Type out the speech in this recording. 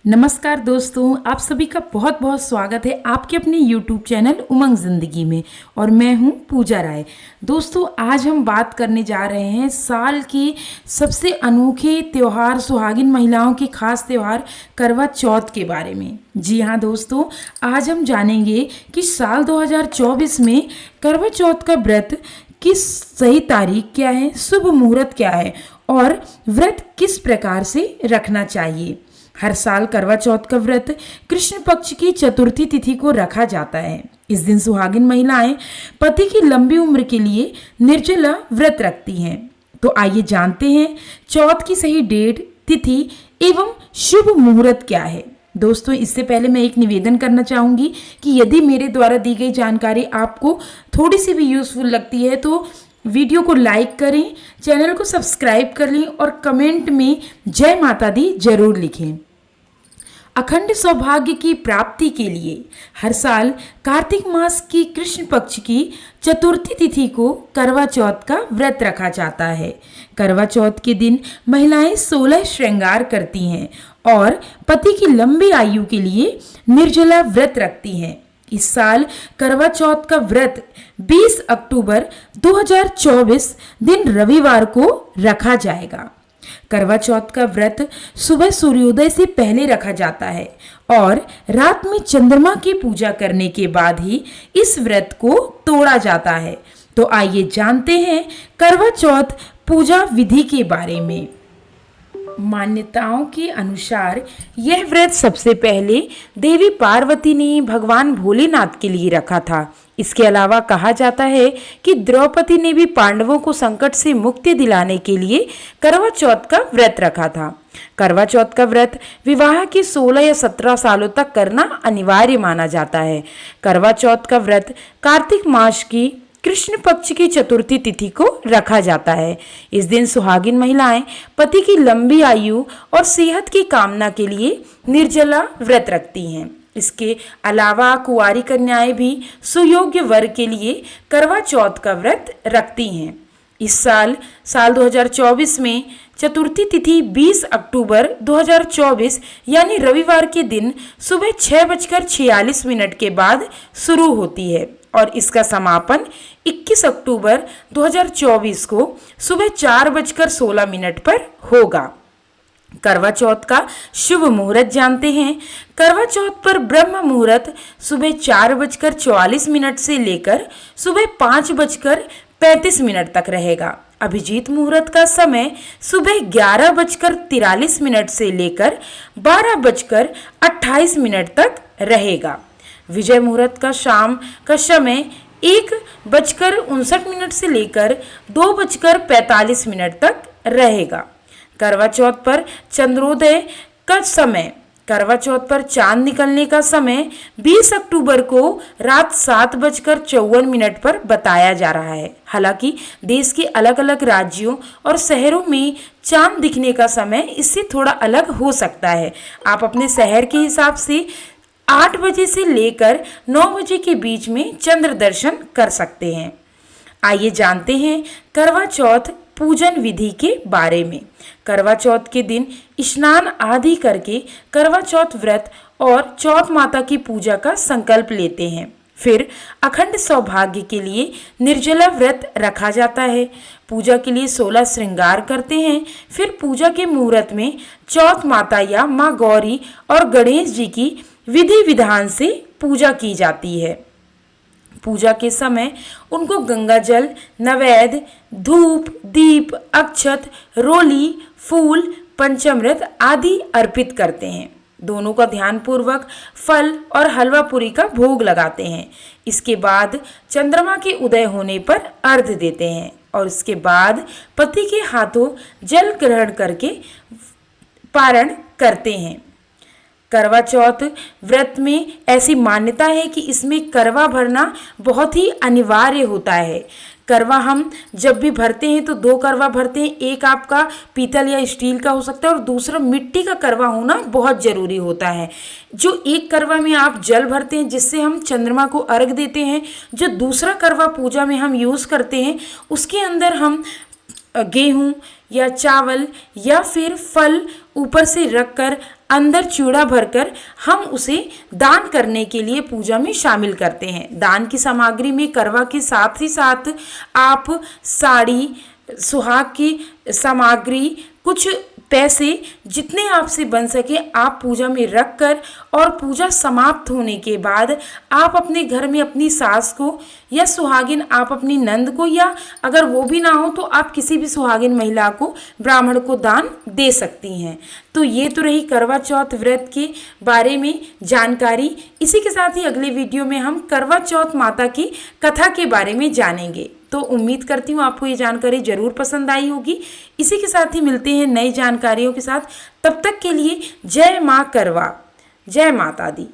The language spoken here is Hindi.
नमस्कार दोस्तों, आप सभी का बहुत बहुत स्वागत है आपके अपने YouTube चैनल उमंग ज़िंदगी में। और मैं हूं पूजा राय। दोस्तों, आज हम बात करने जा रहे हैं साल के सबसे अनोखे त्यौहार, सुहागिन महिलाओं के खास त्यौहार करवा चौथ के बारे में। जी हाँ दोस्तों, आज हम जानेंगे कि साल 2024 में करवा चौथ का व्रत किस सही तारीख क्या है, शुभ मुहूर्त क्या है और व्रत किस प्रकार से रखना चाहिए। हर साल करवा चौथ का व्रत कृष्ण पक्ष की चतुर्थी तिथि को रखा जाता है। इस दिन सुहागिन महिलाएं पति की लंबी उम्र के लिए निर्जला व्रत रखती हैं। तो आइए जानते हैं चौथ की सही डेट, तिथि एवं शुभ मुहूर्त क्या है। दोस्तों, इससे पहले मैं एक निवेदन करना चाहूँगी कि यदि मेरे द्वारा दी गई जानकारी आपको थोड़ी सी भी यूज़फुल लगती है तो वीडियो को लाइक करें, चैनल को सब्सक्राइब कर लें और कमेंट में जय माता दी जरूर लिखें। अखंड सौभाग्य की प्राप्ति के लिए हर साल कार्तिक मास की कृष्ण पक्ष की चतुर्थी तिथि को करवा चौथ का व्रत रखा जाता है। करवा चौथ के दिन महिलाएं 16 श्रृंगार करती हैं और पति की लंबी आयु के लिए निर्जला व्रत रखती हैं। इस साल करवा चौथ का व्रत 20 अक्टूबर 2024 दिन रविवार को रखा जाएगा। करवा चौथ का व्रत सुबह सूर्योदय से पहले रखा जाता है और रात में चंद्रमा की पूजा करने के बाद ही इस व्रत को तोड़ा जाता है। तो आइए जानते हैं करवा चौथ पूजा विधि के बारे में। मान्यताओं के अनुसार यह व्रत सबसे पहले देवी पार्वती ने भगवान भोलेनाथ के लिए रखा था। इसके अलावा कहा जाता है कि द्रौपदी ने भी पांडवों को संकट से मुक्ति दिलाने के लिए करवा चौथ का व्रत रखा था। करवा चौथ का व्रत विवाह के 16 या 17 सालों तक करना अनिवार्य माना जाता है। करवा चौथ का व्रत कार्तिक मास की कृष्ण पक्ष की चतुर्थी तिथि को रखा जाता है। इस दिन सुहागिन महिलाएं पति की लंबी आयु और सेहत की कामना के लिए निर्जला व्रत रखती हैं। इसके अलावा कुंवारी कन्याएं भी सुयोग्य वर के लिए करवा चौथ का व्रत रखती हैं। इस साल 2024 में चतुर्थी तिथि 20 अक्टूबर 2024 यानी रविवार के दिन सुबह 6:46 के बाद शुरू होती है और इसका समापन 21 अक्टूबर 2024 को सुबह 4:16 पर होगा। करवा चौथ का शुभ मुहूर्त जानते हैं। करवा चौथ पर ब्रह्म मुहूर्त सुबह 4:44 से लेकर सुबह 5:35 तक रहेगा। अभिजीत मुहूर्त का समय सुबह 11:43 से लेकर 12:28 तक रहेगा। विजय मुहूर्त का शाम का समय 1:59 से लेकर 2:45 तक रहेगा। करवा चौथ पर चंद्रोदय का समय, करवा चौथ पर चांद निकलने का समय 20 अक्टूबर को रात 7:54 पर बताया जा रहा है। हालांकि देश के अलग अलग राज्यों और शहरों में चांद दिखने का समय इससे थोड़ा अलग हो सकता है। आप अपने शहर के हिसाब से 8 बजे से लेकर 9 बजे के बीच में चंद्र दर्शन कर सकते हैं। आइए जानते हैं करवा चौथ पूजन विधि के बारे में। करवा चौथ के दिन स्नान आदि करके करवा चौथ व्रत और चौथ माता की पूजा का संकल्प लेते हैं। फिर अखंड सौभाग्य के लिए निर्जला व्रत रखा जाता है। पूजा के लिए 16 श्रृंगार करते हैं। फिर पूजा के मुहूर्त में चौथ माता या माँ गौरी और गणेश जी की विधि विधान से पूजा की जाती है। पूजा के समय उनको गंगा जल, नैवेद्य, धूप, दीप, अक्षत, रोली, फूल, पंचामृत आदि अर्पित करते हैं। दोनों का ध्यानपूर्वक फल और हलवा पूरी का भोग लगाते हैं। इसके बाद चंद्रमा के उदय होने पर अर्घ्य देते हैं और इसके बाद पति के हाथों जल ग्रहण करके पारण करते हैं। करवा चौथ व्रत में ऐसी मान्यता है कि इसमें करवा भरना बहुत ही अनिवार्य होता है। करवा हम जब भी भरते हैं तो 2 करवा भरते हैं। एक आपका पीतल या स्टील का हो सकता है और दूसरा मिट्टी का करवा होना बहुत ज़रूरी होता है। जो एक करवा में आप जल भरते हैं जिससे हम चंद्रमा को अर्घ देते हैं, जो दूसरा करवा पूजा में हम यूज़ करते हैं उसके अंदर हम गेहूँ या चावल या फिर फल ऊपर से रखकर अंदर चिवड़ा भरकर हम उसे दान करने के लिए पूजा में शामिल करते हैं। दान की सामग्री में करवा के साथ ही साथ आप साड़ी, सुहाग की सामग्री, कुछ पैसे, जितने आपसे बन सके आप पूजा में रख कर, और पूजा समाप्त होने के बाद आप अपने घर में अपनी सास को या सुहागिन, आप अपनी नंद को, या अगर वो भी ना हो तो आप किसी भी सुहागिन महिला को, ब्राह्मण को दान दे सकती हैं। तो ये तो रही करवा चौथ व्रत के बारे में जानकारी। इसी के साथ ही अगले वीडियो में हम करवा चौथ माता की कथा के बारे में जानेंगे। तो उम्मीद करती हूँ आपको ये जानकारी ज़रूर पसंद आई होगी। इसी के साथ ही मिलते हैं नई जानकारियों के साथ। तब तक के लिए जय माँ करवा, जय माता दी।